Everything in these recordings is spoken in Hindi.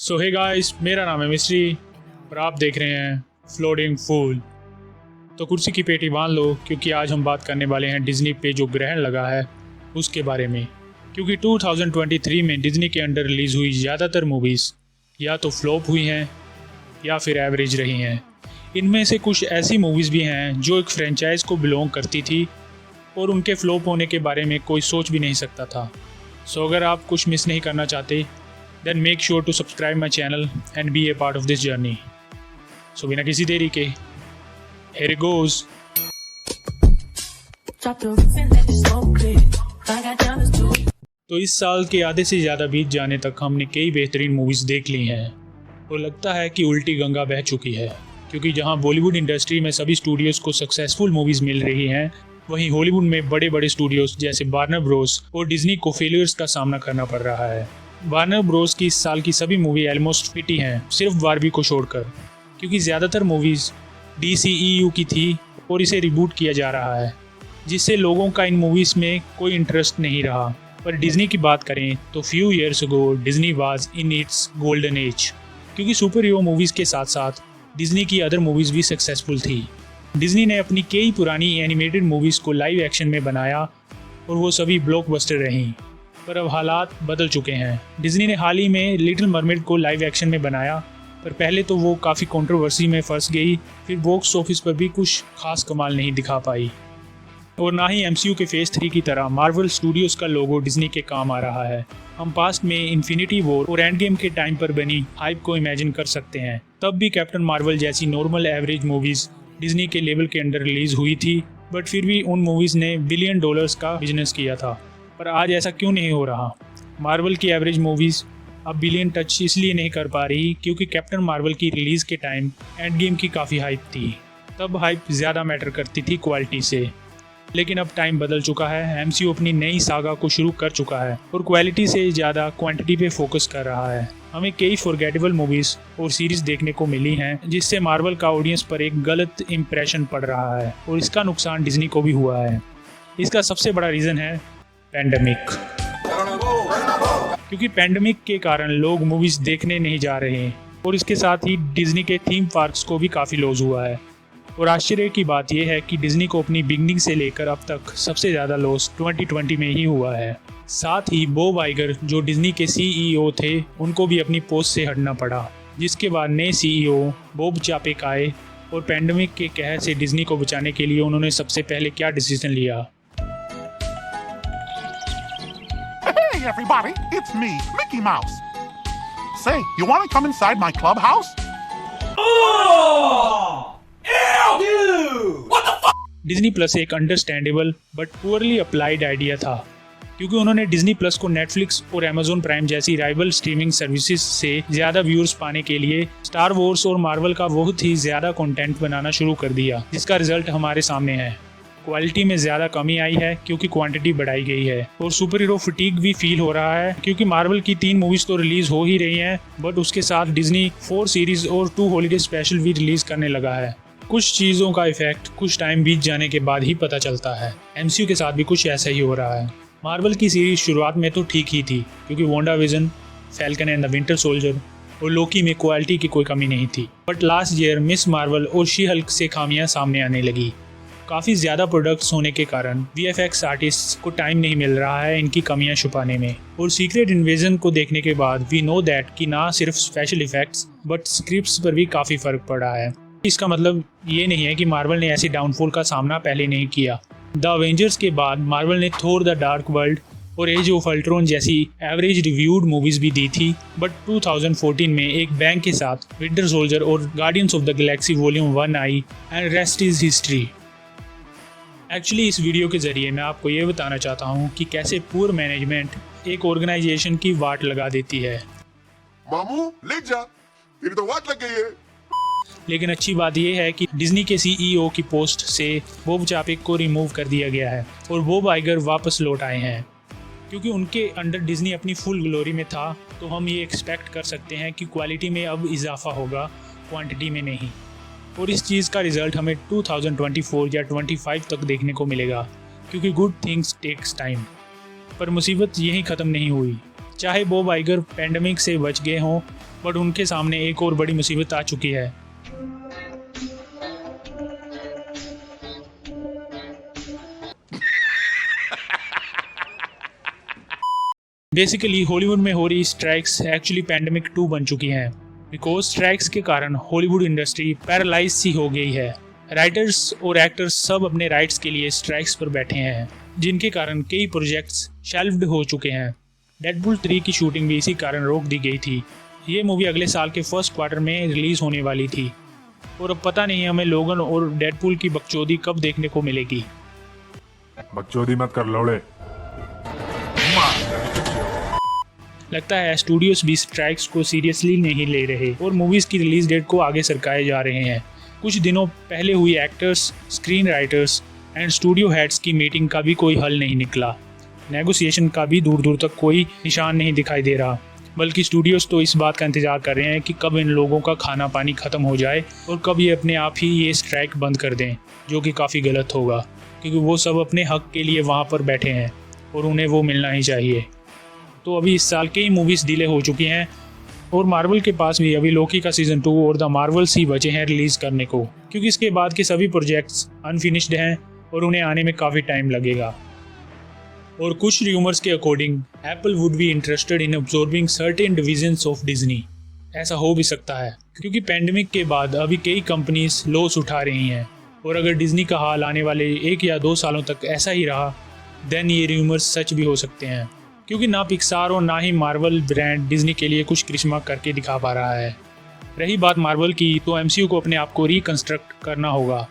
सो हे गाइस, मेरा नाम है मिस्ट्री और आप देख रहे हैं फ्लोटिंग फूल। तो कुर्सी की पेटी बांध लो, क्योंकि आज हम बात करने वाले हैं डिज्नी पे जो ग्रहण लगा है उसके बारे में। क्योंकि 2023 में डिज्नी के अंडर रिलीज़ हुई ज़्यादातर मूवीज़ या तो फ्लॉप हुई हैं या फिर एवरेज रही हैं। इनमें से कुछ ऐसी मूवीज़ भी हैं जो एक फ्रेंचाइज को बिलोंग करती थी और उनके फ्लॉप होने के बारे में कोई सोच भी नहीं सकता था। सो अगर आप कुछ मिस नहीं करना चाहते, then make sure to subscribe my channel and be a part of this journey. So बिना किसी देरी के here it goes. तो इस साल के आधे से ज़्यादा बीत जाने तक हमने कई बेहतरीन मूवीज़ देख ली हैं और लगता है कि उल्टी गंगा बह चुकी है, क्योंकि जहां बॉलीवुड इंडस्ट्री में सभी स्टूडियोज़ को सक्सेसफुल मूवीज़ मिल रही हैं, वहीं हॉलीवुड में बड़े बड़े स्टूडियोज़ जैसे वार्नर ब्रोस और डिज्नी को फेलियर्स का सामना करना पड़ रहा है। वार्नर ब्रोस की इस साल की सभी मूवी ऑलमोस्ट फिट ही हैं, सिर्फ बारबी को छोड़कर, क्योंकि ज़्यादातर मूवीज़ DCEU की थी और इसे रिबूट किया जा रहा है, जिससे लोगों का इन मूवीज़ में कोई इंटरेस्ट नहीं रहा। पर डिज्नी की बात करें तो few years ago Disney was in its golden age, क्योंकि सुपर हीरो मूवीज़ के साथ साथ डिज्नी की अदर मूवीज़ भी सक्सेसफुल थी। डिज्नी ने अपनी कई पुरानी एनिमेटेड मूवीज़ को लाइव एक्शन में बनाया और वो सभी ब्लॉकबस्टर रहीं। पर अब हालात बदल चुके हैं। डिज्नी ने हाल ही में लिटिल मरमेड को लाइव एक्शन में बनाया, पर पहले तो वो काफ़ी कंट्रोवर्सी में फंस गई, फिर बॉक्स ऑफिस पर भी कुछ खास कमाल नहीं दिखा पाई, और ना ही MCU के फेज़ 3 की तरह मार्वल स्टूडियोज़ का लोगो डिज्नी के काम आ रहा है। हम पास्ट में इन्फिनिटी वॉर और एंड गेम के टाइम पर बनी हाइप को इमेजिन कर सकते हैं। तब भी कैप्टन मार्वल जैसी नॉर्मल एवरेज मूवीज़ डिज्नी के लेवल के अंडर रिलीज़ हुई थी, बट फिर भी उन मूवीज़ ने $1 बिलियन का बिजनेस किया था। पर आज ऐसा क्यों नहीं हो रहा? मार्वल की एवरेज मूवीज़ अब बिलियन टच इसलिए नहीं कर पा रही क्योंकि कैप्टन मार्वल की रिलीज़ के टाइम एंड गेम की काफ़ी हाइप थी। तब हाइप ज़्यादा मैटर करती थी क्वालिटी से, लेकिन अब टाइम बदल चुका है। MCU अपनी नई सागा को शुरू कर चुका है और क्वालिटी से ज़्यादा क्वांटिटी पे फोकस कर रहा है। हमें कई फॉरगेटेबल मूवीज़ और सीरीज़ देखने को मिली हैं, जिससे मार्वल का ऑडियंस पर एक गलत इम्प्रेशन पड़ रहा है, और इसका नुकसान डिज्नी को भी हुआ है। इसका सबसे बड़ा रीज़न है पैंडेमिक, क्योंकि पैंडेमिक के कारण लोग मूवीज देखने नहीं जा रहे हैं, और इसके साथ ही डिज्नी के थीम पार्क्स को भी काफ़ी लॉस हुआ है। और आश्चर्य की बात यह है कि डिज्नी को अपनी बिगनिंग से लेकर अब तक सबसे ज़्यादा लॉस 2020 में ही हुआ है। साथ ही बॉब आइगर जो डिज्नी के CEO थे, उनको भी अपनी पोस्ट से हटना पड़ा, जिसके बाद नए CEO बॉब चापेक आए, और पैंडेमिक के कहर से डिज्नी को बचाने के लिए उन्होंने सबसे पहले क्या डिसीजन लिया? Hey everybody, it's me, Mickey Mouse. Say, you want to come inside my clubhouse? Disney plus एक understandable but poorly applied idea था, क्योंकि उन्होंने डिज्नी प्लस को नेटफ्लिक्स और Amazon प्राइम जैसी राइवल स्ट्रीमिंग सर्विसेज से ज़्यादा व्यूअर्स पाने के लिए स्टार वॉर्स और मार्वल का बहुत ही ज़्यादा कंटेंट बनाना शुरू कर दिया, जिसका रिजल्ट हमारे सामने है। क्वालिटी में ज़्यादा कमी आई है क्योंकि क्वांटिटी बढ़ाई गई है, और सुपर हीरो फटीग भी फील हो रहा है, क्योंकि मार्वल की 3 मूवीज़ तो रिलीज़ हो ही रही हैं, बट उसके साथ डिज्नी 4 सीरीज़ और 2 हॉलीडे स्पेशल भी रिलीज़ करने लगा है। कुछ चीज़ों का इफेक्ट कुछ टाइम बीत जाने के बाद ही पता चलता है। MCU के साथ भी कुछ ऐसा ही हो रहा है। मार्वल की सीरीज शुरुआत में तो ठीक ही थी, क्योंकि WandaVision, falcon and the winter soldier और लोकी में क्वालिटी की कोई कमी नहीं थी, but last year miss Marvel और शी हल्क से खामियां सामने आने लगी। काफ़ी ज़्यादा प्रोडक्ट्स होने के कारण VFX आर्टिस्ट को टाइम नहीं मिल रहा है इनकी कमियां छुपाने में, और सीक्रेट इन्वेजन को देखने के बाद वी नो दैट कि ना सिर्फ स्पेशल इफेक्ट्स बट स्क्रिप्ट्स पर भी काफ़ी फ़र्क पड़ा है। इसका मतलब ये नहीं है कि मार्वल ने ऐसे डाउनफॉल का सामना पहले नहीं किया। द अवेंजर्स के बाद मार्वल ने थोर द डार्क वर्ल्ड और एज ऑफ अल्ट्रॉन जैसी एवरेज रिव्यूड मूवीज़ भी दी थी, बट 2014 में एक बैंग के साथ विंटर सोल्जर और guardians of the Galaxy volume 1 I, and rest is history. Actually इस वीडियो के ज़रिए मैं आपको ये बताना चाहता हूँ कि कैसे पुअर मैनेजमेंट एक ऑर्गेनाइजेशन की वाट लगा देती है। मामू लेट जा, तेरी तो वाट लग गई है। लेकिन अच्छी बात यह है कि डिज्नी के CEO की पोस्ट से बॉब चापेक को रिमूव कर दिया गया है और बॉब आइगर वापस लौट आए हैं, क्योंकि उनके अंडर डिज्नी अपनी फुल ग्लोरी में था। तो हम ये एक्सपेक्ट कर सकते हैं कि क्वालिटी में अब इजाफा होगा, क्वांटिटी में नहीं, और इस चीज़ का रिजल्ट हमें 2024 या 25 तक देखने को मिलेगा, क्योंकि गुड थिंग्स टेक्स टाइम। पर मुसीबत यहीं ख़त्म नहीं हुई। चाहे बॉब आइगर पैंडेमिक से बच गए हों बट उनके सामने एक और बड़ी मुसीबत आ चुकी है। बेसिकली हॉलीवुड में हो रही स्ट्राइक्स एक्चुअली पैंडेमिक 2 बन चुकी हैं, बिकॉज स्ट्राइक्स के कारण हॉलीवुड इंडस्ट्री पैरालाइज सी हो गई है। राइटर्स और एक्टर्स सब अपने राइट्स के लिए स्ट्राइक्स पर बैठे हैं, जिनके कारण कई प्रोजेक्ट्स शेल्फ्ड हो चुके हैं। डेडपूल 3 की शूटिंग भी इसी कारण रोक दी गई थी। ये मूवी अगले साल के फर्स्ट क्वार्टर में रिलीज होने वाली थी और अब पता नहीं हमें लोगन और डेडपूल की बकचोदी कब देखने को मिलेगी। बकचोदी मत कर लौड़े। लगता है स्टूडियोज भी स्ट्राइक्स को सीरियसली नहीं ले रहे और मूवीज़ की रिलीज डेट को आगे सरकाए जा रहे हैं। कुछ दिनों पहले हुई actors, screen writers and studio heads की मीटिंग का भी कोई हल नहीं निकला। नेगोशिएशन का भी दूर दूर तक कोई निशान नहीं दिखाई दे रहा, बल्कि स्टूडियोज तो इस बात का इंतजार कर रहे हैं कि कब इन लोगों का खाना पानी ख़त्म हो जाए और कब ये अपने आप ही ये स्ट्राइक बंद कर दें, जो कि काफ़ी गलत होगा, क्योंकि वो सब अपने हक के लिए वहाँ पर बैठे हैं और उन्हें वो मिलना ही चाहिए। तो अभी इस साल कई मूवीज़ डिले हो चुकी हैं और मार्वल के पास भी अभी लोकी का सीज़न 2 और द मार्वल्स ही बचे हैं रिलीज़ करने को, क्योंकि इसके बाद के सभी प्रोजेक्ट्स अनफिनिश्ड हैं और उन्हें आने में काफ़ी टाइम लगेगा। और कुछ र्यूमर्स के according Apple would be interested in absorbing certain divisions of Disney. ऐसा हो भी सकता है, क्योंकि पैंडेमिक के बाद अभी कई कंपनीज लॉस उठा रही हैं और अगर डिज्नी का हाल आने वाले 1 या 2 सालों तक ऐसा ही रहा, देन ये र्यूमर्स सच भी हो सकते हैं, क्योंकि ना पिक्सार और ना ही मार्वल ब्रांड डिज्नी के लिए कुछ करिश्मा करके दिखा पा रहा है। रही बात मार्वल की, तो एमसीयू को अपने आप को रिकंस्ट्रक्ट करना होगा,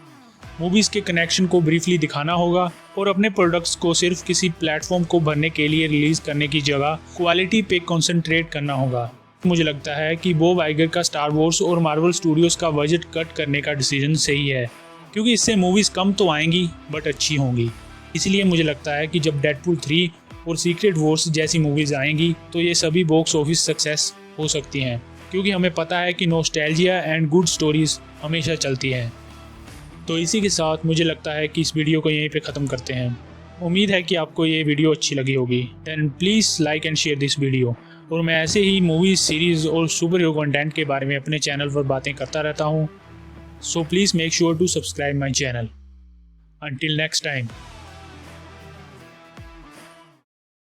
मूवीज़ के कनेक्शन को ब्रीफली दिखाना होगा और अपने प्रोडक्ट्स को सिर्फ किसी प्लेटफॉर्म को भरने के लिए रिलीज़ करने की जगह क्वालिटी पे कंसंट्रेट करना होगा। मुझे लगता है कि बॉब आइगर का स्टार वॉर्स और मार्वल स्टूडियोज़ का बजट कट करने का डिसीजन सही है, क्योंकि इससे मूवीज़ कम तो आएंगी बट अच्छी होंगी। इसलिए मुझे लगता है कि जब डेडपूल 3 और सीक्रेट वॉर्स जैसी मूवीज़ आएंगी तो ये सभी बॉक्स ऑफिस सक्सेस हो सकती हैं, क्योंकि हमें पता है कि नॉस्टैल्जिया एंड गुड स्टोरीज़ हमेशा चलती हैं। तो इसी के साथ मुझे लगता है कि इस वीडियो को यहीं पे ख़त्म करते हैं। उम्मीद है कि आपको ये वीडियो अच्छी लगी होगी। Then please like and share this video. और मैं ऐसे ही मूवीज़, सीरीज़ और सुपर हीरो कंटेंट के बारे में अपने चैनल पर बातें करता रहता हूँ। So please make sure to subscribe my channel. Until next time.